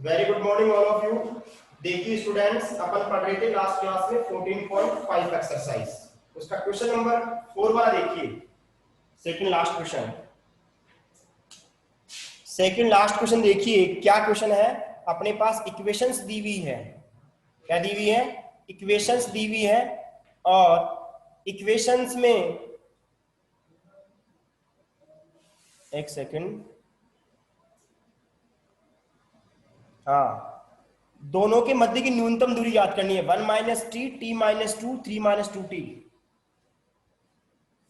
Very good morning all of you. देखिए students, अपन पढ़ रहे थे लास्ट क्लास में 14.5 एक्सरसाइज, उसका क्वेश्चन नंबर 4 वाला देखिए। सेकंड लास्ट क्वेश्चन, देखिए क्या क्वेश्चन है। अपने पास इक्वेशंस दी हुई है। क्या दी हुई है? इक्वेशंस दी हुई है। और इक्वेशंस में एक सेकंड, हाँ, दोनों के मध्य की न्यूनतम दूरी याद करनी है। 1 minus T, T minus 2, 3 minus 2t।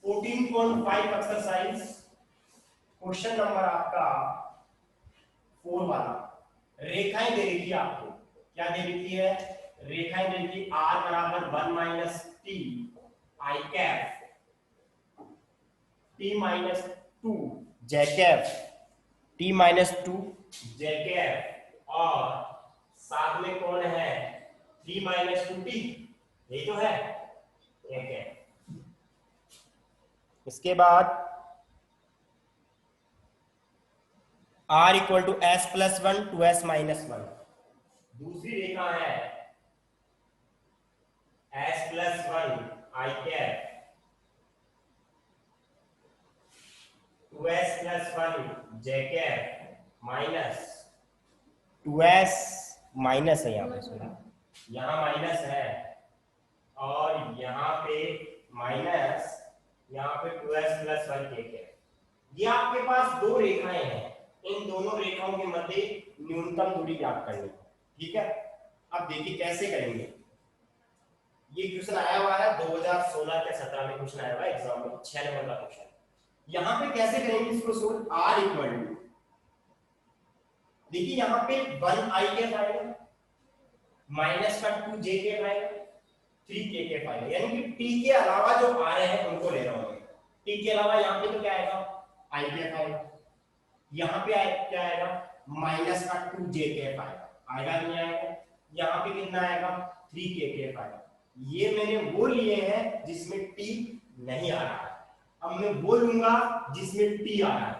14.5 exercise, question number आपका 4 वाला। रेखाएं दे रखी है आपको। क्या दे रखी है? रेखाएं दे रखी। r बराबर 1 minus T I cap, T minus 2 J cap, T minus 2 J cap, और साथ में कौन है? टी माइनस 2t, ये तो है, ठीक है। इसके बाद r equal to S plus 1 to S minus 1। दूसरी रेखा है S plus 1 I cap to S plus 1 J cap minus 2s minus है, यहाँ पे सुना, यहाँ माइनस है और यहाँ पे माइनस, यहाँ पे 2s प्लस 1 के कैप। ये आपके पास दो रेखाएं हैं, इन दोनों रेखाओं के मध्य न्यूनतम दूरी ज्ञात करनी है। ठीक है, अब देखिए कैसे करेंगे। ये क्वेश्चन आया हुआ है 2016 के 17 में क्वेश्चन आया हुआ है एग्जाम में, 6 नंबर का क्वेश्चन। यहाँ पे कैसे करेंगे इसको सोल्व? r इक्वल टू, देखिए यहाँ पे 1 i के आएगा, माइनस का 2 j के आएगा, 3 k के आएगा, यानी कि t के अलावा जो आ रहे हैं उनको ले रहा हूं। t के अलावा यहाँ पे तो क्या आएगा? i के आएगा। यहाँ पे क्या आएगा? माइनस का 2 j के आएगा, आएगा नहीं आएगा? यहाँ पे कितना आएगा? 3 k के आएगा। ये मैंने वो लिए हैं जिसमें t नहीं आ रहा है, अब मैं वो लूंगा जिसमें t आ रहा है।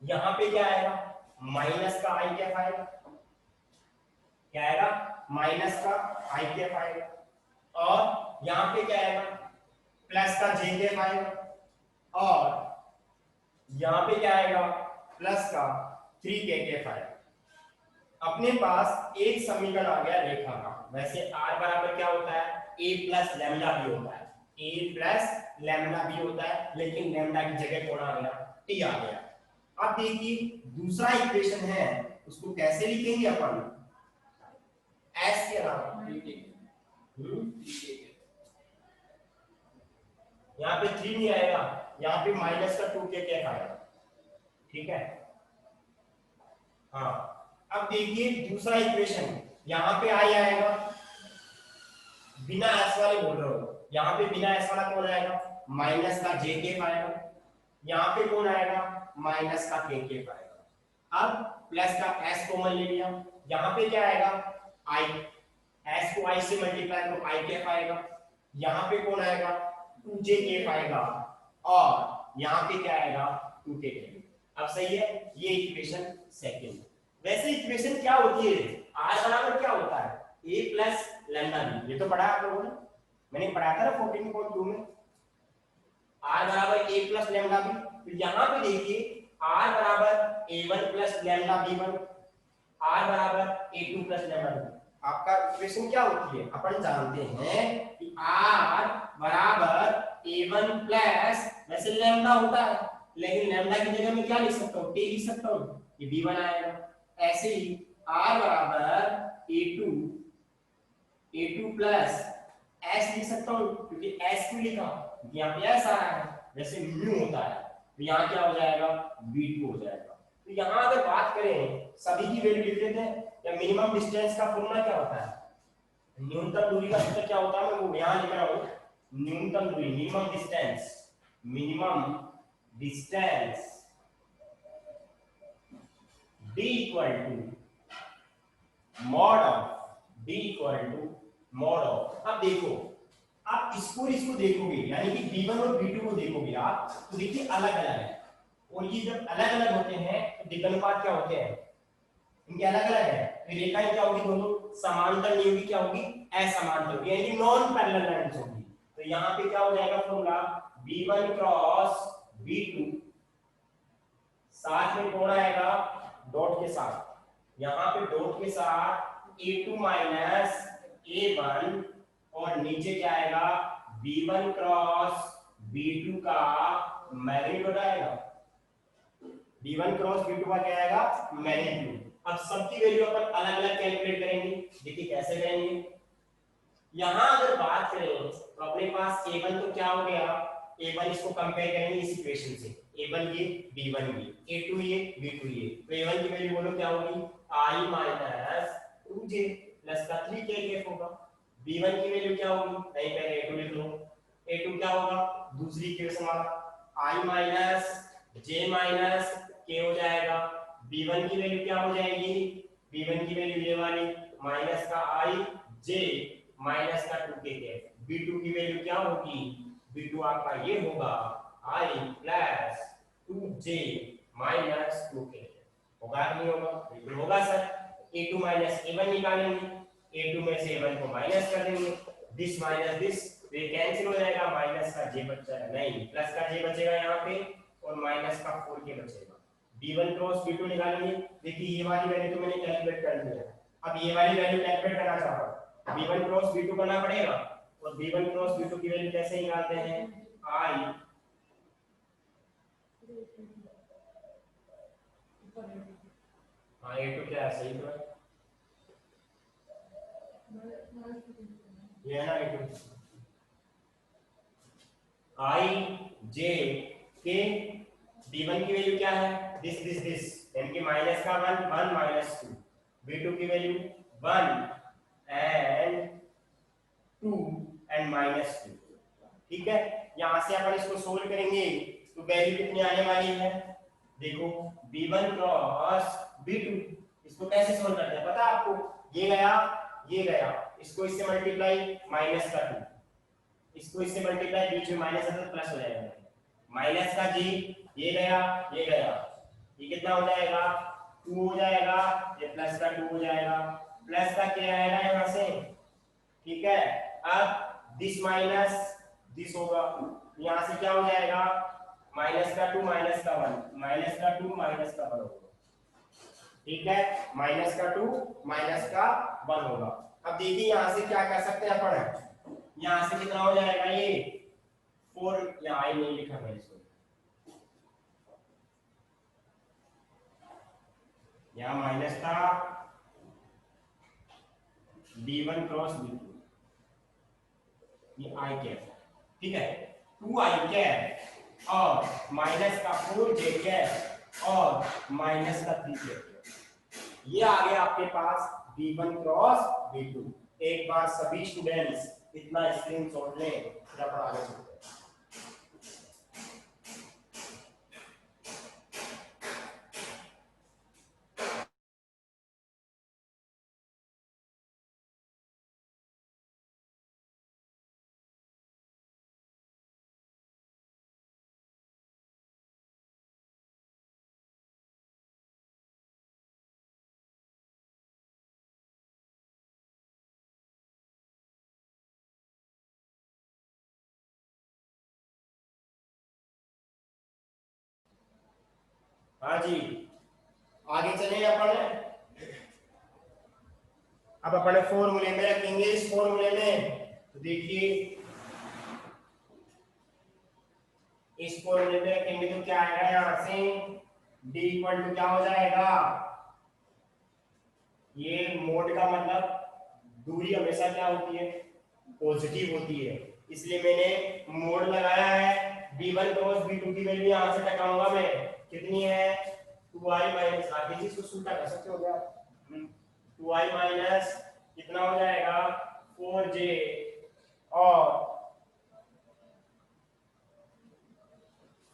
यहाँ पे क्या आएगा? माइनस का i कैप आएगा, क्या आएगा? माइनस का i कैप आएगा, और यहाँ पे क्या आएगा? प्लस का j कैप आएगा, और यहाँ पे क्या आएगा? प्लस का 3k कैप आएगा। अपने पास एक समीकरण आ गया रेखा का। वैसे r बराबर क्या होता है? a प्लस लैम्डा भी होता है, a प्लस लैम्डा भी होता है, लेकिन लैम्डा की जगह कौन आ गया? t आ गया। अब देखिए दूसरा इक्वेशन है, उसको कैसे लिखेंगे अपन? s के अलावा यहाँ पे 3 नहीं आएगा, यहाँ पे माइनस का 2k कैप आएगा। ठीक है, हाँ। अब देखिए दूसरा इक्वेशन, यहाँ पे आई आएगा, बिना s वाले बोल रहा हूं, यहाँ पे बिना s वाला कौन आएगा? माइनस का j कैप आएगा। यहाँ पे कौन आएगा? माइनस का k कैप आएगा। अब प्लस का s कॉमन ले लिया, यहाँ पे क्या आएगा? i, s को i से मल्टीप्लाई तो i कैप आएगा। यहाँ पे कौन आएगा? 2j कैप आएगा, और यहाँ पे क्या आएगा? 2k cap. अब सही है, ये इक्वेशन सेकंड। वैसे इक्वेशन क्या होती है? r बराबर क्या होता है? a प्लस लैम्डा बी, ये तो पढ़ा आप लोगों ने, मैंने पढ़ाया था ना 14.2 में। r बराबर a प्लस लैम्डा बी, तो यहाँ पे देखिए r बराबर a1 plus lambda b1, r बराबर a2 प्लस लैम्डा b। आपका इक्वेशन क्या होती है? अपन जानते हैं कि r बराबर a1 प्लस, वैसे लैम्डा होता है, लेकिन लैम्डा की जगह में क्या लिख सकता हूँ? t लिख सकता हूँ, ये b1 आएगा। ऐसे ही r बराबर a2 प्लस s लिख सकता हूँ, क्योंकि s क्यों लिखा? यहाँ पे s आ रहा है, जैसे म्यू होता है, तो यहाँ क्या हो जाएगा? b2 हो जाएगा। तो यहाँ अगर बात करें सभी की वैल्यू लिख देते हैं, या मिनिमम डिस्टेंस का फॉर्मूला क्या होता है? न्यूनतम दूरी का सूत्र क्या होता है? मैं वो यहाँ लिख रहा हूँ, न्यूनतम दूरी, minimum distance d equal to mod of. अब देखो, आप इसको देखोगे, यानी कि b1 और b2 को देखोगे आप, तो देखिए अलग अलग है, और ये जब अलग अलग होते हैं तो दिक्कत क्या होते हैं? इनके अलग अलग है, तो रेखाएं क्या होगी, दोनों समांतर नहीं होगी, क्या होगी, असमांतर होगी, यानी नॉन पैरेलल लाइंस होगी। तो यहाँ पे क्या हो जाएगा फॉर्मूला, b1 क्रॉस b2, साथ में कौन आएगा, डॉट के साथ, यहाँ पे डॉट के साथ a2 माइनस a1, और नीचे क्या आएगा, b1 क्रॉस b2 का मैग्नीट्यूड आएगा, b1 क्रॉस b2 का क्या आएगा, मैग्नीट्यूड। अब सबकी वैल्यू अपन अलग अलग कैलकुलेट करेंगे, देखिए कैसे करेंगे। यहां अगर बात करें तो अपने पास a1 तो क्या हो गया, a1 इसको कंपेयर करेंगे इस इक्वेशन से, a1 ये b1 ये a2 ये b2 ये, तो a1 की वैल्यू बोलो क्या होगी, i माइनस 2j प्लस का 3k होगा। b1 की वैल्यू क्या होगी, नहीं पहले a2 लिख लो, a2 क्या होगा, दूसरी इक्वेशन वाला i minus j minus k हो जाएगा। b1 की वैल्यू क्या हो जाएगी, b1 की वैल्यू ये वाली माइनस का i j माइनस का 2k के, b2 की वैल्यू क्या होगी, b2 आपका ये होगा i plus 2j minus 2k, होगा नहीं होगा, बिल्कुल होगा सर। a2 माइनस a1 निकालेंगे, a2 में से a1 को माइनस कर देंगे, दिस माइनस दिस, तो ये कैंसिल हो जाएगा, माइनस का j बचेगा, नहीं प्लस का j बचेगा यहाँ पे, और माइनस का 4k बचेगा। b1 क्रॉस b2 निकालेंगे, देखिए ये वाली वैल्यू तो मैंने कैलकुलेट कर दी है, अब ये वाली वैल्यू कैलकुलेट करना चाहता हूं, b1 क्रॉस b2 करना पड़ेगा, और b1 क्रॉस b2 की वैल्यू कैसे निकालते हैं, i हाँ a2 क्या है, सही तो है, ये है ना a2, i j k, b1 की वैल्यू क्या है, दिस यानी कि माइनस का 1 1 माइनस 2, b2 की वैल्यू 1 एंड 2 एंड माइनस 2, ठीक है। यहां से अपन इसको सोल्व करेंगे तो वैल्यू कितनी आने वाली है, देखो b1 क्रॉस b2, इसको कैसे सोल्व करते हैं पता है आपको, ये गया, इसको इससे मल्टीप्लाई माइनस का 2, इसको इससे मल्टीप्लाई, बीच में माइनस है तो प्लस हो जाएगा, माइनस का g, ये गया, ये कितना हो जाएगा, 2 हो जाएगा, ये प्लस का 2 हो जाएगा, प्लस का क्या आएगा यहां से, ठीक है। अब दिस माइनस दिस होगा, यहां से क्या हो जाएगा, माइनस का 2 माइनस का 1, माइनस का 2 माइनस का 1 होगा, ठीक है, माइनस का 2 माइनस का 1 होगा। अब देखिए यहां से क्या कर सकते हैं अपन, यहां से कितना हो जाएगा, ये 4, यहाँ आई नहीं लिखा है इसको, यहाँ माइनस का b1 क्रॉस b2, ये आई कैप, ठीक है, 2i कैप और माइनस का 4j कैप और माइनस का 3j कैप, ये आ गया आपके पास b1 क्रॉस b2। एक बार सभी स्टूडेंट्स इतना स्क्रीनशॉट लें, फिर अपन आगे चलते हैं। हाँ जी, आगे चले अपन, अब अपने फॉर्मूले में रखेंगे, इस फॉर्मूले में तो देखिए इस फॉर्मूले में रखेंगे तो क्या आएगा, यहां से d इक्वल टू क्या हो जाएगा, ये मोड का मतलब दूरी हमेशा क्या होती है, पॉजिटिव होती है, इसलिए मैंने मोड लगाया है। b1 क्रॉस b2 की वैल्यू यहां से टकाऊंगा मैं, कितनी है, 2i माइनस, आगे जी इसको सूटा कर सकते हो क्या, 2i माइनस कितना हो जाएगा, 4j और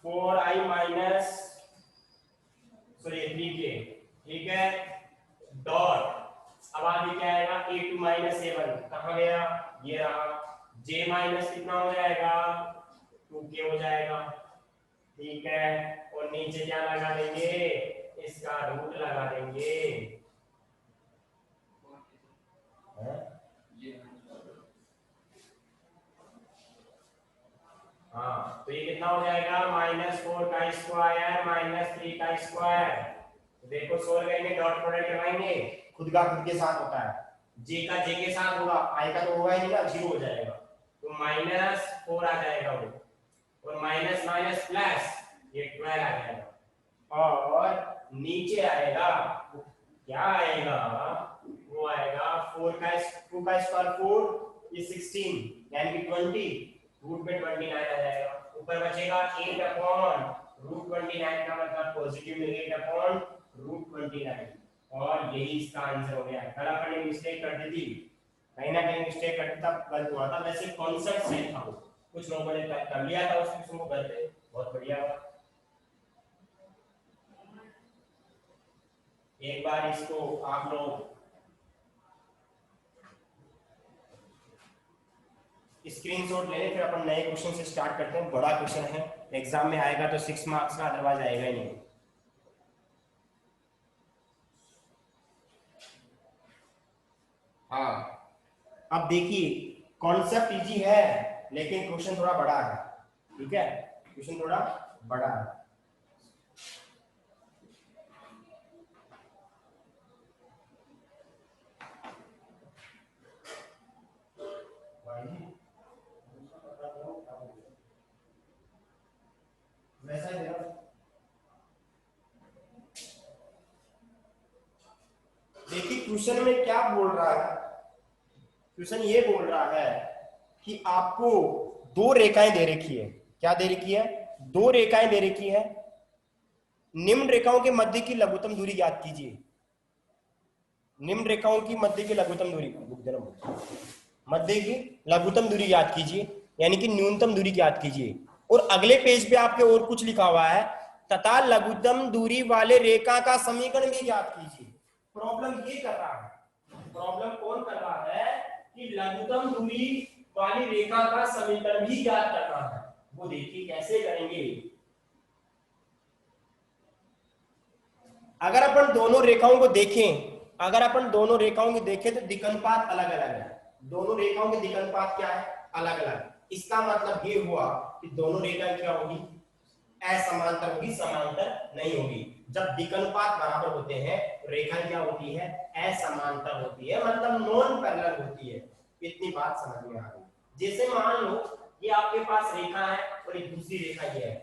4i माइनस सॉरी 3k, ठीक है, डॉट, अब आगे क्या आएगा, a2 माइनस a1 कहां गया, ये रहा, j माइनस कितना हो जाएगा, 2k हो जाएगा, ठीक है, और नीचे क्या लगा देंगे, इसका रूट लगा देंगे, हाँ तो ये कितना हो जाएगा, -4 का स्क्वायर -3 का स्क्वायर। तो देखो सोल्व करेंगे, डॉट प्रोडक्ट करवाएंगे, खुद का खुद के साथ होता है, जे का जे के साथ होगा, आई का तो होगा ही नहीं ना, 0 हो जाएगा। तो -4 आ जाएगा वो, और माइनस माइनस प्लस ये 12 आ जाएगा, और नीचे आएगा क्या आएगा, वो आएगा 4 का 2 का स्क्वायर 4, ये 16 यानी कि 20, रूट में 29 आ जाएगा। ऊपर बचेगा 8 अपॉन रूट 29 का मतलब पॉजिटिव में 8 अपॉन रूट 29, और यही इसका आंसर हो गया। कल अपन ने मिस्टेक कर दी थी, कहीं ना कहीं मिस्टेक करते तब गलत हुआ था, वैसे कॉन्सेप्ट सही था वो, कुछ लोगों ने कर लिया था उस क्वेश्चन को घर पे, बहुत बढ़िया हुआ। एक बार इसको आप लोग स्क्रीनशॉट ले लें, फिर अपन नए क्वेश्चन से स्टार्ट करते हैं। बड़ा क्वेश्चन है, एग्जाम में आएगा तो 6 मार्क्स का, अदरवाइज आएगा ही नहीं। हाँ अब देखिए, कॉन्सेप्ट इजी है लेकिन क्वेश्चन थोड़ा बड़ा है, ठीक है, क्वेश्चन थोड़ा बड़ा है। वैसा ही देना। देखिए क्वेश्चन में क्या बोल रहा है, क्वेश्चन ये बोल रहा है कि आपको दो रेखाएं दे रखी है। क्या दे रखी है? दो रेखाएं दे रखी है। निम्न रेखाओं के मध्य की लघुत्तम दूरी ज्ञात कीजिए। निम्न रेखाओं की मध्य की लघुत्तम दूरी, मध्य की लघुत्तम दूरी ज्ञात कीजिए, यानी कि न्यूनतम दूरी ज्ञात कीजिए। और अगले पेज पे आपके और कुछ लिखा हुआ है, तथा लघुत्तम दूरी वाले रेखा का समीकरण भी ज्ञात कीजिए। प्रॉब्लम ये कर रहा है, प्रॉब्लम कौन कर रहा है कि लघुत्तम दूरी वाली रेखा का समीकरण भी ज्ञात करना है। वो देखिए कैसे करेंगे। अगर अपन दोनों रेखाओं को देखें, अगर अपन दोनों रेखाओं को देखें तो दिक्कतपात अलग अलग है। दोनों रेखाओं के दिक्कतपात क्या है? अलग अलग। इसका मतलब ये हुआ कि दोनों रेखाएं क्या होगी? असमांतर होगी, समांतर नहीं होगी। जब दिक्कतपात बराबर होते हैं रेखाएं क्या होती है? असमांतर होती है, मतलब नॉन पैरेलल होती है। इतनी बात समझ में आ गई। जैसे मान लो ये आपके पास रेखा है और एक दूसरी रेखा ये है,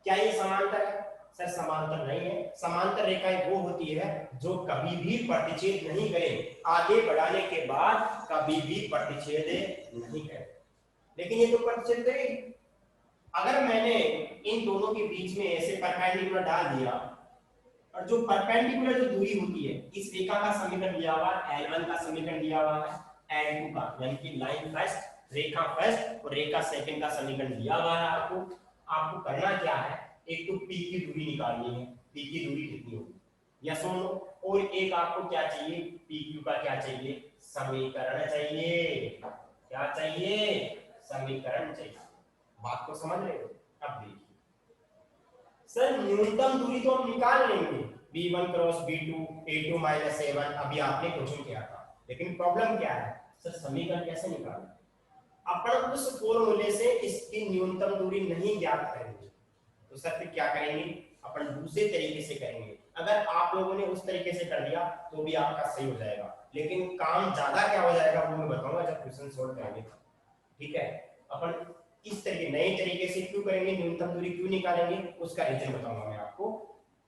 क्या ये समांतर है? सर समांतर नहीं है। समांतर रेखाएं वो होती है जो कभी भी प्रतिच्छेद नहीं करें, आगे बढ़ाने के बाद कभी भी प्रतिच्छेद नहीं करें। लेकिन ये तो प्रतिच्छेद करेगी। अगर मैंने इन दोनों के बीच में ऐसे परपेंडिकुलर डाल दिया, और जो परपेंडिकुलर जो दूरी होती है, इस रेखा का समीकरण दिया हुआ है, L1 का समीकरण दिया हुआ है, L2 का, यानी कि लाइन फर्स्ट, रेखा फर्स्ट और रेखा सेकंड का समीकरण दिया हुआ है आपको। आपको करना क्या है, एक तो P की दूरी निकालनी है। P की दूरी कितनी होगी, यस और नो। और एक आपको क्या चाहिए, PQ का क्या चाहिए? समीकरण चाहिए। क्या चाहिए? समीकरण चाहिए। बात को समझ रहे हो? अब देखिए सर, न्यूनतम दूरी तो हम निकाल लेंगे, b1 cross b2 a2 minus a1, अभी आपने क्वेश्चन किया था। लेकिन प्रॉब्लम क्या है सर, समीकरण कैसे निकालें? अपन उस फॉर्मूले से इसकी न्यूनतम दूरी नहीं ज्ञात करेंगे, तो सर फिर क्या करेंगे? अपन दूसरे तरीके से करेंगे। अगर आप लोगों ने उस तरीके से कर दिया तो भी आपका सही हो जाएगा, लेकिन काम ज्यादा क्या हो जाएगा वो मैं बताऊंगा जब क्वेश्चन सोल्व करेंगे। ठीक है, अपन इस तरीके नए तरीके से क्यों करेंगे, न्यूनतम दूरी क्यों निकालेंगे, उसका रीजन बताऊंगा मैं आपको।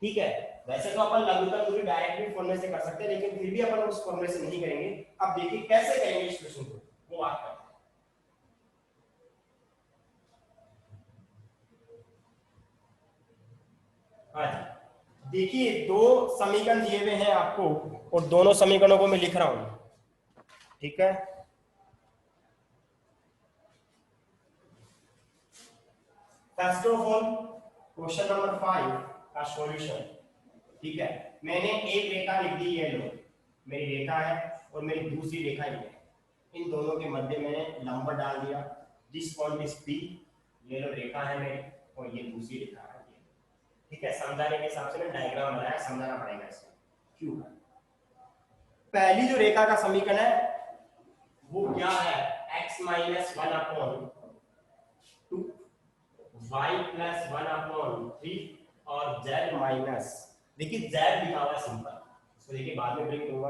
ठीक है, वैसे तो अपन लघुत्तम दूरी डायरेक्ट भी फॉर्मूले से कर सकते हैं, लेकिन फिर भी अपन उस फॉर्मूले से नहीं करेंगे। अब देखिए कैसे करेंगे इस क्वेश्चन को, वो बात करते हैं। हाँ जी, देखिए दो समीकरण दिए हुए हैं आपको, और दोनों समीकरणों को मैं लिख रहा हूं। ठीक है, first of all question number 5 का सॉल्यूशन। ठीक है, मैंने एक रेखा लिख दी, ये लो मेरी रेखा है, और मेरी दूसरी रेखा ये है। इन दोनों के मध्य मैंने लंब डाल दिया, दिस पॉइंट इज P। ये लो रेखा है मेरी, और ये दूसरी रेखा है ये। ठीक है, समझाने के हिसाब से मैं डायग्राम बनाया, समझाना पड़ेगा इसको क्यों है। पहली जो रेखा का समीकरण है वो क्या है, x minus 1 upon y plus 1/3 और z माइनस, देखिए z लिखा हुआ है सिंपल, इसको देखिए बाद में ब्रेक करूंगा।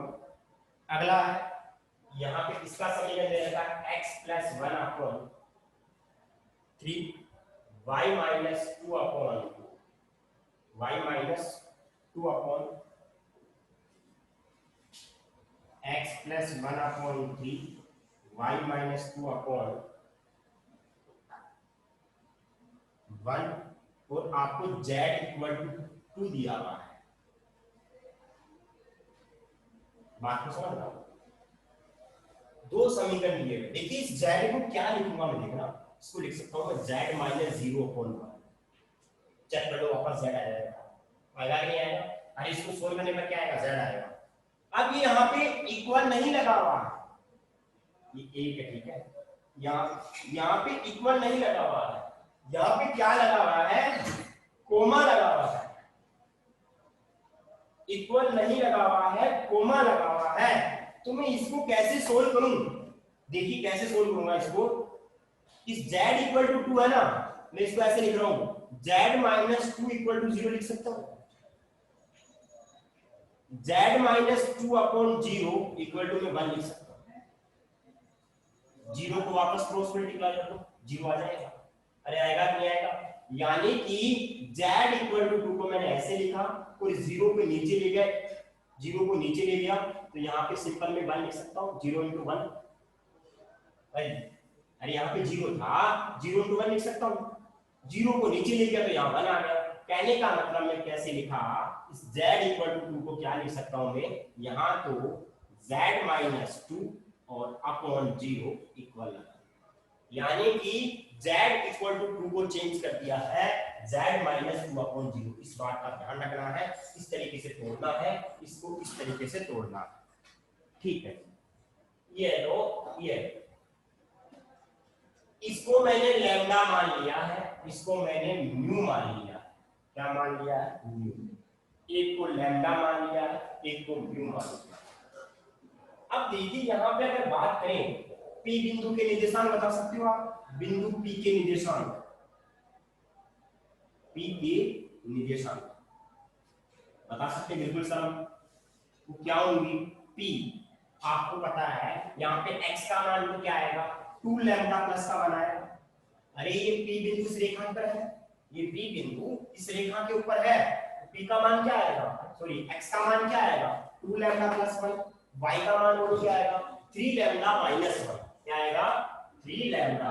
अगला है यहाँ पे इसका समीकरण दे रखा है x plus 1/3 y minus 2/2 y minus 2/, x plus 1/3 y minus 2/1 और आपको z इक्वल टू 2 दिया हुआ है। बात को समझ रहा हूं, दो समीकरण दिए हुए, देखिए इस z को क्या लिखूंगा मैं, देखना इसको लिख सकता हूं मैं z माइनस 0/1, चेक कर लो वापस z आ जाएगा, आएगा नहीं आएगा, अरे इसको सोल्व करने पर क्या आएगा, z आएगा। अब ये यहाँ पे इक्वल नहीं लगा हुआ है, ये एक है, ठीक है, यहाँ पे इक्वल नहीं लगा हुआ है, यहाँ पे क्या लगा हुआ है, कोमा लगा हुआ है, इक्वल नहीं लगा हुआ है, कोमा लगा हुआ है। तो मैं इसको कैसे सोल्व करूं, देखिए कैसे सोल्व करूंगा इसको, इस z इक्वल टू 2 है ना, मैं इसको ऐसे लिख रहा हूं z माइनस 2 इक्वल टू 0 लिख सकता हूं, z माइनस 2/0 इक्वल टू में 1 लिख सकता हूं, 0 को वापस क्रॉस मल्टीप्लाई कर दो 0 आ जाएगा, अरे आएगा कि नहीं आएगा, यानी कि z इक्वल टू 2 को मैंने ऐसे लिखा और 0 को नीचे ले गए, 0 को नीचे ले गया तो यहाँ पे सिंपल में 1 लिख सकता हूँ, 0 into 1, अरे यहाँ पे 0 था, 0 into 1 लिख सकता हूँ, 0 को नीचे ले गया तो यहाँ 1 आ गया। कहने का मतलब मैं कैसे लिखा, इस z इक्वल टू 2 को क्या लिख सकता हूँ मैं, यहाँ तो z माइनस 2 और अपॉन 0 इक्वल, यानी कि z इक्वल टू 2 को चेंज कर दिया है z माइनस 2/0, इस बात का ध्यान रखना है, इस तरीके से तोड़ना है, इसको इस तरीके से तोड़ना है, ठीक है। ये लो, ये इसको मैंने लैम्डा मान लिया है, इसको मैंने म्यू मान लिया, क्या मान लिया है, म्यू, एक को लैम्डा मान लिया है, एक को म्यू मान लिया। अब देखिए यहाँ पे अगर बात करें P बिंदु के निर्देशांक बता सकते हो आप, बिंदु P के निर्देशांक, P के निर्देशांक बता सकते हैं बिल्कुल सर, वो क्या होंगी, P आपको पता है यहाँ पे x का मान तो क्या आएगा, 2 लैम्डा प्लस का मान आएगा, अरे ये P बिंदु इस रेखा पर है, ये P बिंदु इस रेखा के ऊपर है, P का मान क्या आएगा, सॉरी x का मान क्या आएगा, 2 लैम्डा प्लस 1, y का मान वो क्या आएगा, 3 लैम्डा माइनस 1, क्या आएगा, 3 लैम्डा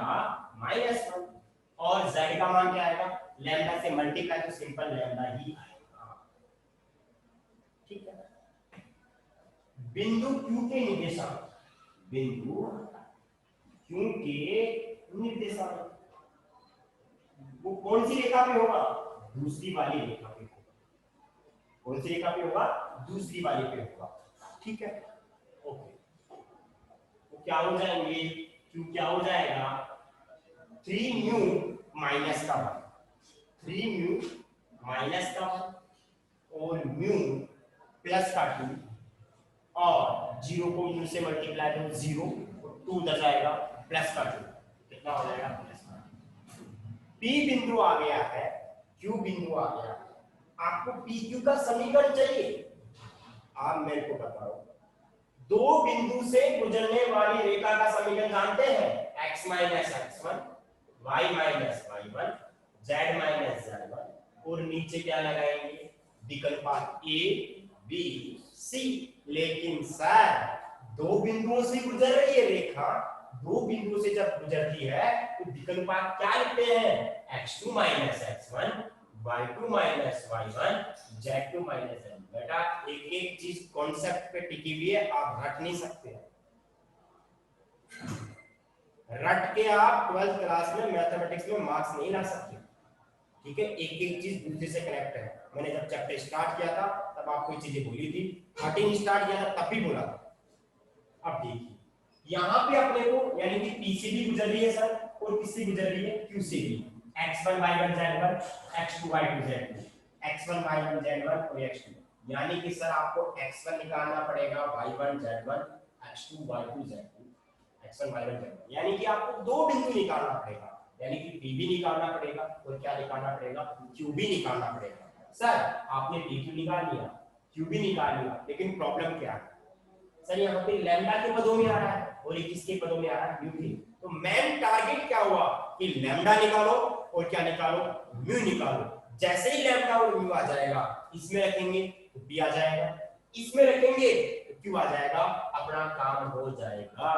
माइनस 1, और z का मान क्या आएगा, लैम्डा से मल्टीप्लाई तो सिंपल लैम्डा ही आएगा, ठीक है। बिंदु Q के निर्देशांक, बिंदु Q के निर्देशांक वो कौन सी रेखा पे होगा, दूसरी वाली रेखा पे होगा, कौन सी रेखा पे होगा, दूसरी वाली पे होगा, ठीक है, ओके। तो क्या हो जाएंगे, Q क्या हो जाएगा, 3 म्यू माइनस का 1, 3 म्यू माइनस का 1 और म्यू प्लस का 2, और 0 को म्यू से मल्टीप्लाई करो 0, 2 उधर जाएगा, प्लस का 2, कितना हो जाएगा, प्लस का 2। P बिंदु आ गया है, Q बिंदु आ गया, आपको PQ का समीकरण चाहिए, आप मेरे को बताओ, दो बिंदु से गुजरने वाली रेखा का समीकरण जानते हैं, x minus x1, y minus y1, z minus z1, और नीचे क्या लगाएंगे, विकल्प A B C। लेकिन सर दो बिंदुओं से गुजर रही है रेखा, दो बिंदुओं से जब गुजरती है तो विकल्प क्या लिखते हैं, x2 minus x1, y2 minus y1, z2 minus z। बेटा एक एक चीज कॉन्सेप्ट पे टिकी हुई है, आप रट नहीं सकते, रट के आप 12th क्लास में मैथमेटिक्स में मार्क्स नहीं ला सकते, ठीक है। एक एक चीज दूसरे से कनेक्ट है, मैंने जब चैप्टर स्टार्ट किया था तब आपको ये चीजें बोली थी, 13 स्टार्ट किया था तब भी बोला था। अब देखिए यहाँ पे अपने को यानी कि P से भी गुजर रही है सर, और किससे गुजर रही है, Q से भी, x1 y1 z1, x2 y2 z2, x1 y1 z1 और x2, यानी कि सर आपको x1 निकालना पड़ेगा y1 z1, x2 y2 z2, x1 y1 z1, यानी कि आपको दो बिंदु निकालना पड़ेगा, यानी कि पी भी निकालना पड़ेगा और क्या निकालना पड़ेगा, क्यू भी निकालना पड़ेगा। सर आपने पी क्यू निकाल लिया, क्यू भी निकाल लिया, लेकिन प्रॉब्लम क्या है सर, यहाँ पे लैम्डा के पदों में आ रहा है और ये किसके पदों में आ रहा है, म्यू के। तो मेन टारगेट क्या हुआ कि लैम्डा निकालो और क्या निकालो, म्यू निकालो। जैसे ही लैम्डा और म्यू आ जाएगा, इसमें रखेंगे तो बी आ जाएगा, इसमें रखेंगे तो क्यू आ जाएगा, अपना काम हो जाएगा।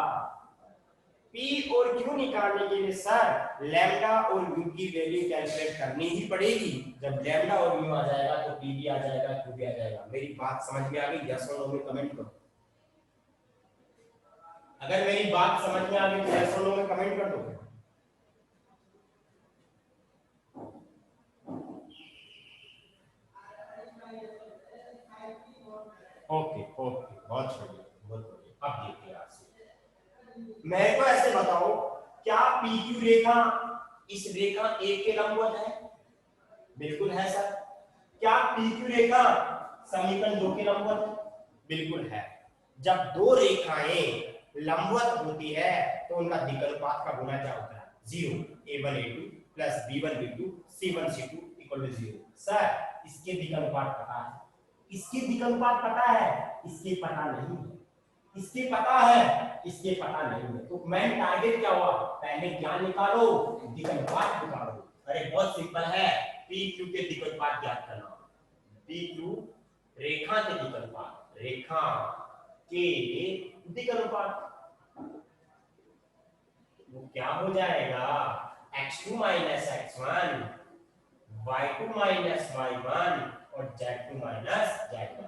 पी और क्यू निकालने के लिए सर लैम्डा और म्यू की वैल्यू कैलकुलेट करनी ही पड़ेगी। जब लैम्डा और म्यू आ जाएगा तो पी भी आ जाएगा, क्यू भी आ जाएगा। मेरी बात समझ में आ गई? यस और नो में कमेंट करो। अगर मेरी बात समझ में आ गई तो यस और नो में कमेंट कर दो। ओके ओके, बहुत बढ़िया बहुत बढ़िया। अब देखिए आपसे मैं तो ऐसे बताओ, क्या पी क्यू रेखा इस रेखा ए के लंबवत है? बिल्कुल है सर। क्या पी क्यू रेखा समीकरण 2 के लंबवत है? बिल्कुल है। जब दो रेखाएं लंबवत होती है तो उनका दिक्कनुपात का गुना क्या होता है, 0। a1 a2 plus b1 b2 c1 c2 equal to 0। Sir इसके दिक्कनुपात पता है, इसके दिक्कनुपात पता है, इसके पता नहीं है, इसके पता है, इसके पता नहीं है। तो मेन टारगेट क्या हुआ, पहले ज्ञान निकालो, दिक्कनुपात निकालो। अरे बहुत सिंपल है, पी क्यू के दिक्कनुपात ज्ञात करना। पी क्यू रेखा के दिक्कनुपात, रेखा के दिक्कनुपात वो क्या हो जाएगा, x2 minus x1 y2 minus y1 और z2 माइनस z1।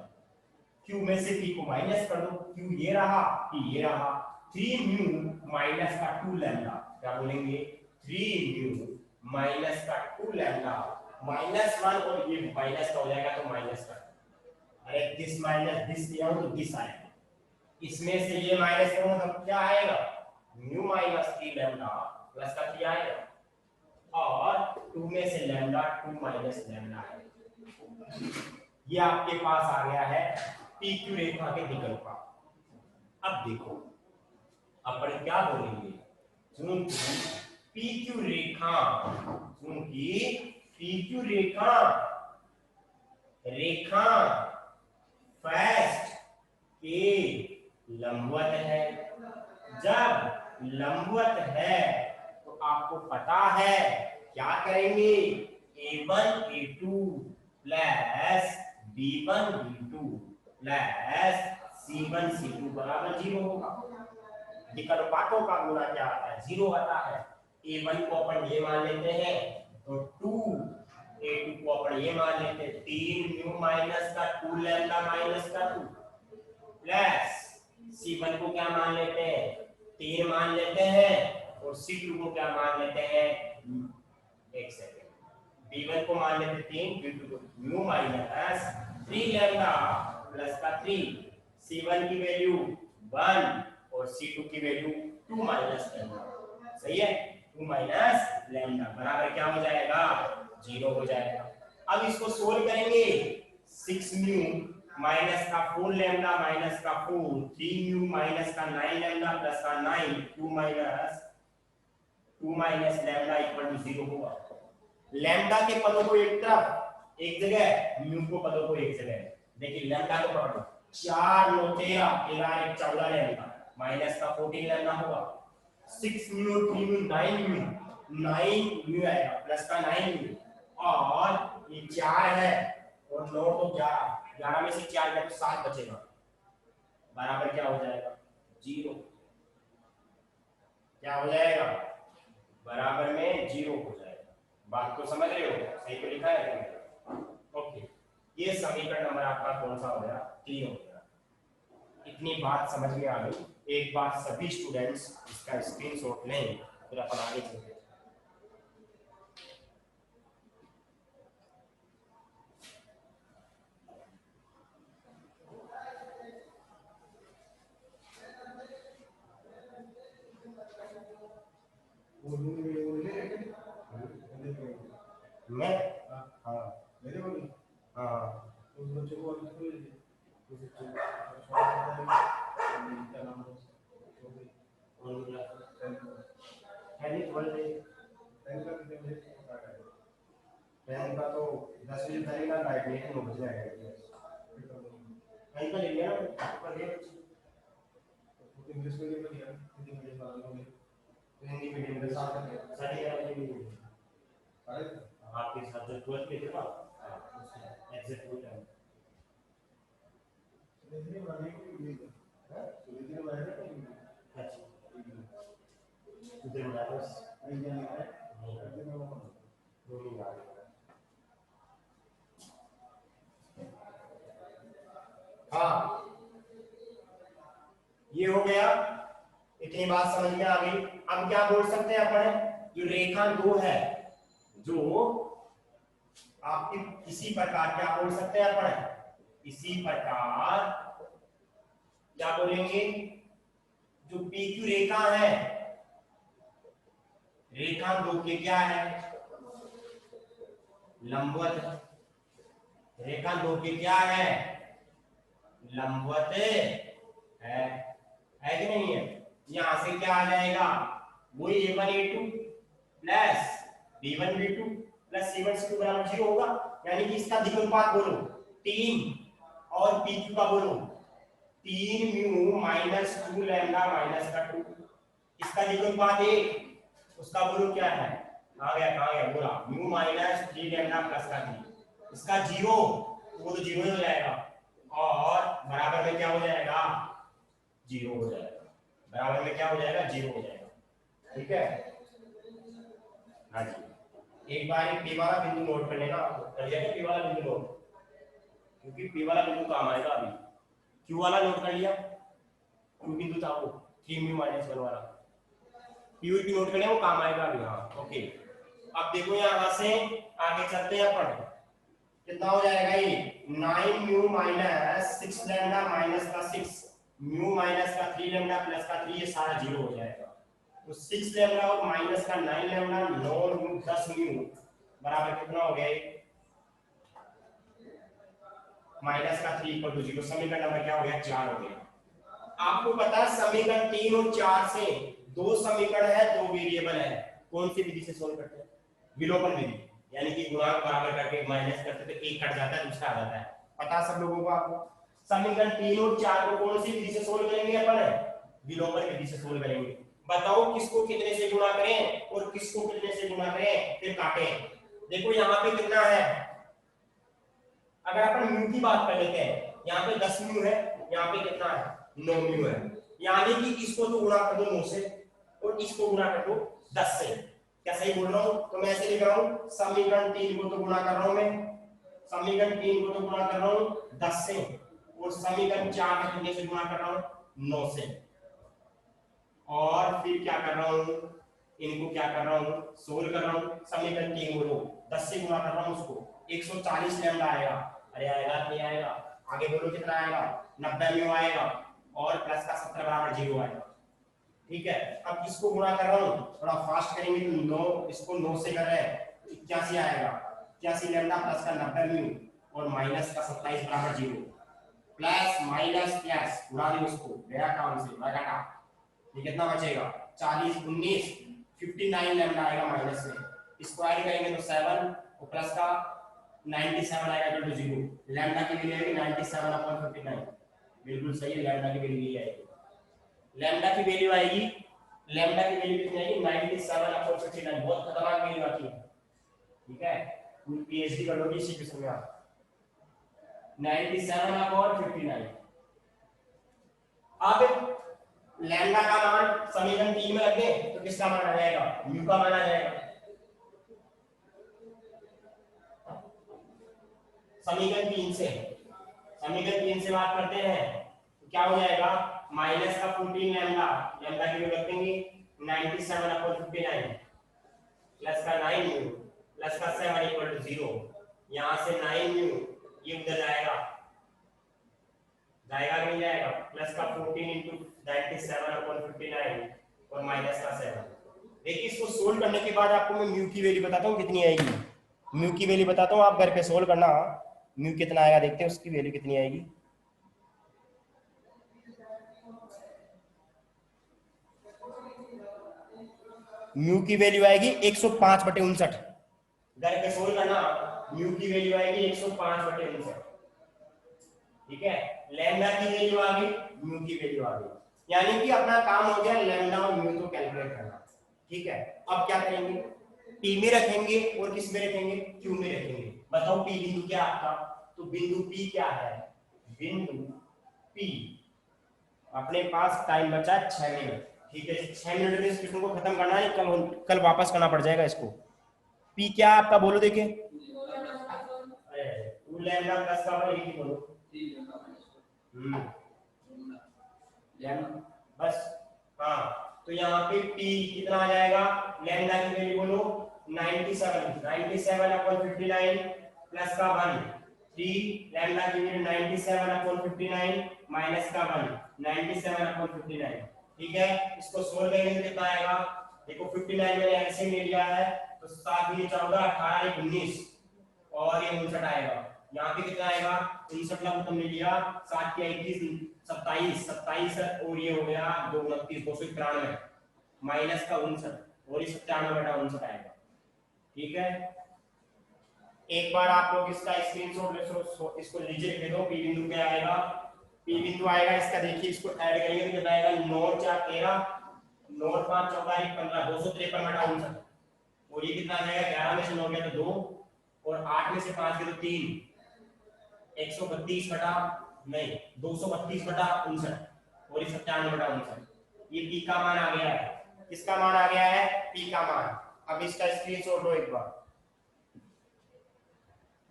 q में से p को माइनस कर दो, q ये रहा, p ये रहा। 3 म्यू माइनस का 2 लैम्डा, क्या बोलेंगे, 3 म्यू माइनस का 2 लैम्डा माइनस 1 और ये माइनस का हो जाएगा तो माइनस का, अरे दिस माइनस दिस लिया तो दिस आएगा, इसमें से ये माइनस करूं तो क्या आएगा, म्यू माइनस 3 लैम्डा प्लस का 3 आएगा और 2 में से लैम्डा 2 माइनस लैम्डा आएगा। ये आपके पास आ गया है पी क्यू रेखा के दिक्कनुपात। अब देखो अपन क्या बोलेंगे, चूंकि पी क्यू रेखा, चूंकि पी क्यू रेखा रेखा फर्स्ट के लंबवत है। जब लंबवत है तो आपको पता है क्या करेंगे, a1 a2 plus b1 b2 plus c1 c2 बराबर 0 होगा। दिक्कनुपातों का गुना क्या आता है, 0 आता है। a1 को अपन ये मान लेते हैं तो 2, a2 को अपन ये मान लेते हैं 3 म्यू माइनस का 2 लैम्डा माइनस का 2 प्लस C1 को क्या मान लेते हैं, 3 मान लेते हैं और C2 को क्या मान लेते हैं, एक सेकंड, B1 को मान लेते 3, B2 को म्यू माइनस 3 लैम्डा प्लस का 3, C1 की वैल्यू 1 और C2 की वैल्यू 2 माइनस लैम्डा, सही है, 2 माइनस लैम्डा बराबर क्या हो जाएगा, 0 हो जाएगा। अब इसको सोल्व करेंगे, 6 म्यू माइनस का 4 लैम्डा माइनस का 4, 3 म्यू माइनस का 9 लैम्डा प्लस का 9, 2 माइनस लैम्डा इक्वल टू 0 होगा। लैम्डा के पदों को एक तरफ एक जगह, म्यू को पदों को एक जगह। देखिए लैम्डा को पढ़ो, 4 9 13 13 1 14 लैम्डा माइनस का 14 लैम्डा होगा। 6 म्यू 3 म्यू 9 म्यू 9 म्यू आएगा प्लस का 9 म्यू और ये 4 है और 9 तो 11, 11 में से 4 गया तो 7 बचेगा, बराबर क्या हो जाएगा, 0। क्या हो जाएगा, बराबर में 0 हो जाएगा। बात को समझ रहे हो, सही तो लिखा है ओके। ये समीकरण नंबर आपका कौन सा हो गया, 3 हो गया। इतनी बात समझ में आ गई। एक बार सभी स्टूडेंट्स इसका स्क्रीनशॉट लें, फिर अपन आगे चलते हैं। मैं हाँ मेरे बोली हाँ उस बच्चे को 10 का तो 10 बजे चलेगा, लाइट नहीं है, 9 बजे आएगा। कहीं का ले लिया ना पर ये इंग्लिश मीडियम में लिया, हिंदी मीडियम वालों ने हिंदी मीडियम के साथ 11:30 बजे भी आपके साथ जो 12 के थे ना, एग्जैक्ट वो टाइम हिंदी बनाने के लिए है, हिंदी बनाने के लिए अच्छा इधर बस आइडिया नहीं है, नहीं आ रहा। हाँ ये हो गया, इतनी बात समझ में आ गई। अब क्या बोल सकते हैं अपन, जो रेखा 2 है, जो आपकी इसी प्रकार क्या बोल सकते हैं अपन, इसी प्रकार क्या बोलेंगे, जो PQ रेखा है, रेखा 2 के क्या है, लंबवत। रेखा 2 के क्या है, लंबवत है कि नहीं है। यहां से क्या आ जाएगा, वही A1 A2 plus B1 B2 plus C1 C2 बराबर 0 होगा। यानी कि इसका द्विगुणपात बोलो 3 और PQ का बोलो 3 म्यू माइनस 2 लैम्डा माइनस का 2। इसका द्विगुणपात 1, उसका बोलो क्या है, कहां गया बोला म्यू माइनस 3 लैम्डा प्लस का 3। इसका 0, वो तो 0 हो जाएगा, और बराबर में क्या हो जाएगा, 0 हो जाएगा। बराबर में क्या हो जाएगा, 0 हो जाएगा। ठीक है, हाँ जी। एक बार P वाला बिंदु नोट कर लेना, कर लिया क्या P वाला बिंदु नोट, क्योंकि P वाला बिंदु काम आएगा अभी। Q वाला नोट कर लिया, Q बिंदु था वो 3 म्यू माइनस 1 वाला, P की नोट कर लिया, वो काम आएगा अभी। हाँ ओके। अब देखो यहां से आगे चलते हैं अपन, कितना हो जाएगा ये 9 म्यू माइनस 6 लैम्डा माइनस का 6 म्यू माइनस का 3 लैम्डा प्लस का 3, ये सारा 0 हो जाएगा। तो 6 लैम्डा और माइनस का 9 लैम्डा 9 म्यू 10 म्यू बराबर कितना हो गया, माइनस का 3 इक्वल टू 0। समीकरण नंबर क्या हो गया, 4 हो गया। आपको पता है समीकरण 3 और 4 से दो समीकरण है, दो वेरिएबल है, कौन सी विधि से सोल्व करते हैं, विलोपन विधि, यानी कि गुणांक बराबर करके माइनस करते तो एक कट जाता है, दूसरा आ जाता है। पता सब लोगों को आपको। समीकरण 3 और 4 को कौन सी विधि से सोल्व करेंगे अपन, विलोपन विधि से सोल्व करेंगे। बताओ किसको कितने से गुणा करें और किसको कितने से गुणा करें, फिर काटें। देखो यहाँ पे कितना है, अगर अपन म्यू की बात कर लेते हैं, यहाँ पे 10 म्यू है, यहाँ पे कितना है 9 म्यू है, यानी कि इसको तो गुणा कर दो 9 से और इसको गुणा कर दो 10 से। क्या सही बोल रहा हूँ, तो मैं ऐसे लिख रहा हूँ समीकरण 3 को तो गुणा कर रहा हूँ मैं, समीकरण 3 को तो गुणा कर रहा हूँ 10 से, और समीकरण 4 में कितने से गुणा कर रहा हूँ 9 से, और फिर क्या कर रहा हूँ, इनको क्या कर रहा हूँ सोल्व कर रहा हूँ। समीकरण 3 को 10 से गुणा कर रहा हूँ, उसको 140 लैम्डा आएगा, अरे आएगा नहीं आएगा, आगे बोलो कितना आएगा 90 म्यू आएगा, और प्लस का 70 बराबर 0 आएगा। ठीक है, अब इसको गुणा कर रहा हूँ, थोड़ा फास्ट करेंगे तो 9, इसको 9 से कर रहे हैं 81 आएगा, 81 लैम्डा प्लस का 90 म्यू और माइनस का 27 बराबर 0, प्लस माइनस प्लस उड़ा दी उसको, गया काम से घटा, ये कितना बचेगा 40 19 59 लैम्डा आएगा माइनस में, स्क्वायर करेंगे तो 7 और प्लस का 97 आएगा इक्वल टू 0। लैम्डा की वैल्यू आएगी 97/59, बिल्कुल सही है, लैम्डा की वैल्यू ये आएगी, लैम्डा की वैल्यू आएगी, लैम्डा की वैल्यू कितनी आएगी 97/59, बहुत खतरनाक वैल्यू आती है। ठीक है, पूरी पीएचडी कर लोगे इसी क्वेश्चन में आप, 97/59। अब लैम्डा का मान समीकरण 3 में रख दें तो किसका मान आ जाएगा, म्यू का मान आ जाएगा। समीकरण 3 से बात करते हैं तो क्या हो जाएगा, माइनस का 14 लैम्डा, लैम्डा की वैल्यू रखेंगे 97/59 प्लस का 9 म्यू प्लस का 7 इक्वल टू 0। यहां से 9 म्यू ये उधर जाएगा कि नहीं जाएगा, प्लस का 14 इंटू 97/59 और माइनस का 7। देखिए इसको सोल्व करने के बाद आपको मैं म्यू की वैल्यू बताता हूँ कितनी आएगी, म्यू की वैल्यू बताता हूँ, आप घर पे सोल्व करना, म्यू कितना आएगा देखते हैं, उसकी वैल्यू कितनी आएगी। म्यू की वैल्यू आएगी 105/59। करके सोल्व करना, म्यू की वैल्यू आएगी 105/59। ठीक है, लैम्डा की वैल्यू आ गई, म्यू की वैल्यू आ गई, यानी कि अपना काम हो गया लैम्डा और म्यू को कैलकुलेट करना। ठीक है, अब क्या करेंगे, पी में रखेंगे और किस में रखेंगे, क्यू में रखेंगे। बताओ पी बिंदु क्या आपका, तो बिंदु पी क्या है, बिंदु पी, अपने पास टाइम बचा 6 मिनट। ठीक है, 6 मिनट में इस क्वेश्चन को खत्म करना है, कल वापस करना पड़ जाएगा इसको। पी क्या आपका बोलो देखे, 2 लैम्डा प्लस का बोलो, बस। हाँ, तो यहाँ पे P कितना आ जाएगा, लैम्डा की वैल्यू बोलो 97/59 प्लस का 1, 3 लैम्डा की वैल्यू 97/59 माइनस का 1, 97/59। ठीक है, इसको सोल्व करेंगे तो कितना आएगा, देखो 59 मैंने ऐसे ले लिया है, तो 7 ये 14, 18 19 और ये 59 आएगा। यहाँ पे कितना आएगा, 59 का मतलब ले लिया, 7 के 21 27 27 और ये हो गया 2 29 293 माइनस का 59 और ये 97/59 आएगा। ठीक है, एक बार आप लोग इसका स्क्रीनशॉट ले लो, इसको नीचे लिख दो, पी बिंदु क्या आएगा, पी बिंदु आएगा इसका, देखिए इसको ऐड करेंगे तो कितना आएगा, 9 4 13 9 5 14 15 253/59 और ये कितना आ जाएगा, 11 में से 9 गया तो 2 और 8 में से 5 गया तो 3, 132 बटा नहीं 232/59 और 97/59। ये पी का मान आ गया है, किसका मान आ गया है, पी का मान। अब इसका स्क्रीनशॉट लो एक बार,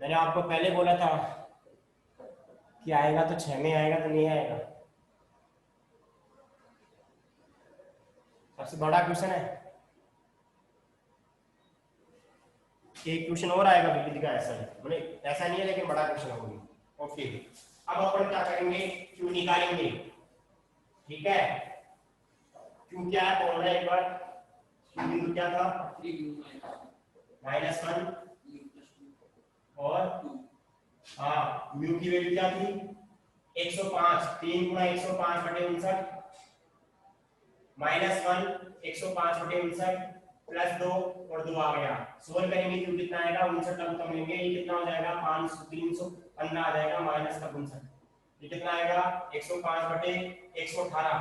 मैंने आपको पहले बोला था कि आएगा तो 6 में आएगा, तो नहीं आएगा। सबसे बड़ा क्वेश्चन है, एक क्वेश्चन और आएगा विपरीत का, ऐसा ही मतलब ऐसा नहीं है लेकिन बड़ा क्वेश्चन होगी। ओके, अब अपन क्या करेंगे, क्यू निकालेंगे। ठीक है, क्यू क्या है बोल रहा है एक बार, क्यू बिंदु क्या था, -1 और हाँ म्यू की वैल्यू क्या थी 105, 3 गुना 105/59 -1 105/59 प्लस 2 और 2 आ गया, सोल्व करेंगे क्यों कितना आएगा 59 का उत्तर मिलेंगे, ये कितना हो जाएगा 500 315 आ जाएगा माइनस का 59, ये कितना आएगा 105/118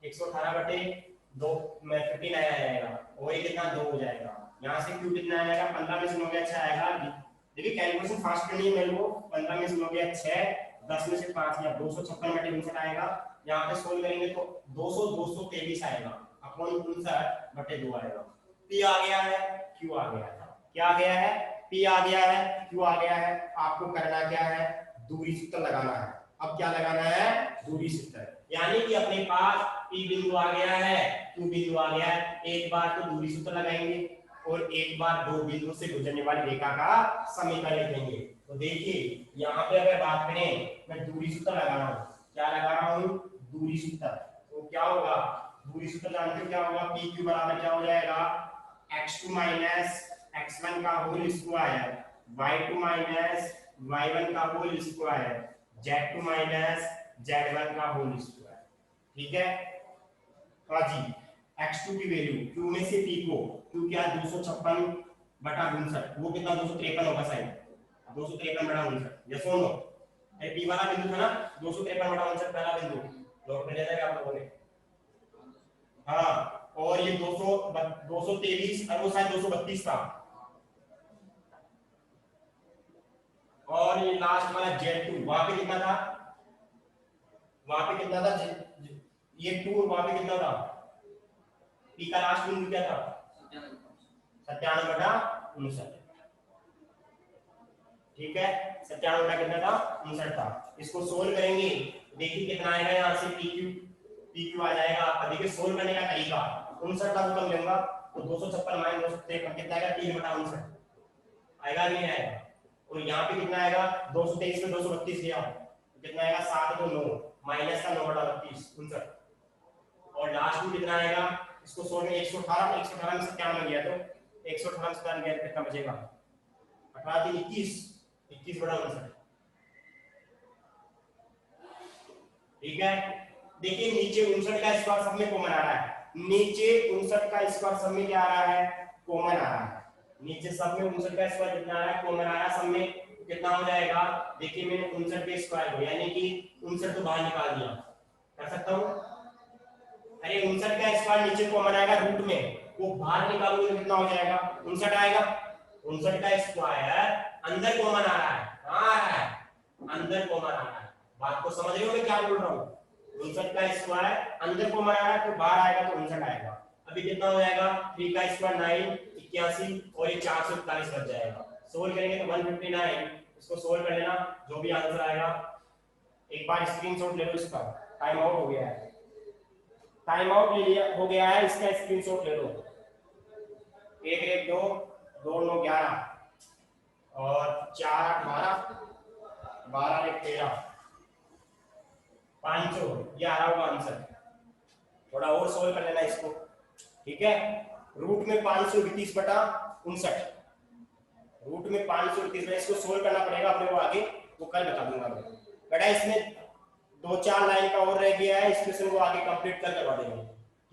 118/2 में 59 आ जाएगा और ये कितना 2 हो जाएगा। यहाँ से क्यू कितना आएगा 15 में से 9 गया 6 आएगा। देखिए कैलकुलेशन फास्ट करनी है मेरे को, 15 में से 9 गया 6, 10 में से 5 गया 256/59 आएगा। यहाँ पे सोल्व करेंगे तो 223 आएगा अपॉन 59/2 आएगा। पी आ गया है, क्यू आ गया है, क्या आ गया है, पी आ गया है, क्यू आ गया है। आपको करना क्या है, दूरी सूत्र लगाना है। अब क्या लगाना है, दूरी सूत्र, यानी कि अपने पास पी बिंदु आ गया है, क्यू बिंदु आ गया है, एक बार तो दूरी सूत्र लगाएंगे और एक बार दो बिंदु से गुजरने वाली रेखा का समीकरण लिखेंगे। तो देखिए यहाँ पे अगर बात करें, मैं दूरी सूत्र लगा रहा हूँ, क्या लगा रहा हूँ, दूरी सूत्र। तो क्या होगा, दूरी सूत्र जानते हो क्या होगा, पी क्यू बराबर क्या हो जाएगा, x2 माइनस x1 का whole square, y2 minus y1 का whole square, z2 minus z1 का होल स्क्वायर। ठीक है, हाँ जी, x2 की वैल्यू q में से p को, q क्या 256/59, वो कितना 253 होगा साइन 253/59, यस और नो, ये p वाला बिंदु था ना 253/59 पहला बिंदु नोट कर लिया जाएगा आप लोगों ने। हाँ, और ये 223 और वो शायद 232 था, और ये लास्ट वाला Z2 वहां पे कितना था, वहां पे कितना था ये 2 और वहां पे कितना था, P का लास्ट बिंदु क्या था 97/59। ठीक है, 97 कितना था 59 था। इसको सोल्व करेंगे, देखिए कितना आएगा, यहाँ से PQ आ जाएगा। अब देखिए सोल्व करने का तरीका, 59 का उत्तर लूंगा तो 256 माइनस 253 कितना आएगा 3/59 आएगा, नहीं आएगा। और यहाँ पे कितना आएगा 223 में 232 गया तो कितना आएगा 7 तो 9 माइनस का 9/32 59, और लास्ट में कितना आएगा, इसको सोल्व में 118 में 97 गया तो 118 से गया कितना बचेगा 18 21 21/59। ठीक है, देखिए नीचे 59 का स्क्वायर सब में कॉमन आ रहा है, नीचे 59 का स्क्वायर सब में क्या आ रहा है, कॉमन आ रहा है। नीचे सब में 59 का स्क्वायर कितना आ रहा है, कॉमन आ रहा है। सब में कितना हो जाएगा, देखिए मैंने 59 के स्क्वायर को यानी कि 59 तो बाहर निकाल दिया, कर सकता हूँ। अरे 59 का स्क्वायर नीचे कॉमन आएगा रूट में, वो बाहर निकालूंगा तो कितना हो जाएगा, 59 आएगा। 59 का स्क्वायर अंदर कॉमन आ रहा है, कहाँ आ रहा है, अंदर कॉमन आ रहा है। बात को समझ रहे हो मैं क्या बोल रहा हूँ, 59 का स्क्वायर अंदर कॉमन आ रहा है तो बाहर आएगा तो 59 आएगा। अभी कितना हो जाएगा, 3 का स्क्वायर 9, 81 और ये 441 बच जाएगा। सोल्व करेंगे तो 159, इसको सोल्व कर लेना, जो भी आंसर आएगा। एक बार स्क्रीनशॉट ले लो इसका, टाइम आउट हो गया है, टाइम आउट ले लिया हो गया है, इसका स्क्रीनशॉट ले लो। 1 1 2 2 9 11 और 4 8 12 12 1 13 500, ये आ रहा होगा आंसर। थोड़ा और सोल्व कर लेना इसको, ठीक है। रूट में 529 बटा 59, रूट में 529 इसको सोल्व करना पड़ेगा अपने को, आगे वो कल बता दूंगा मैं। बेटा इसमें 2-4 लाइन का और रह गया है, इस क्वेश्चन को आगे कंप्लीट कर करवा देंगे,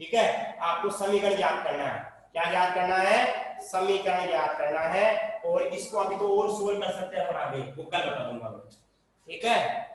ठीक है। आपको समीकरण याद करना है, क्या याद करना है, समीकरण याद करना है। और इसको अभी तो और सोल्व कर सकते हैं पर आगे वो कल बता दूंगा मैं, ठीक है।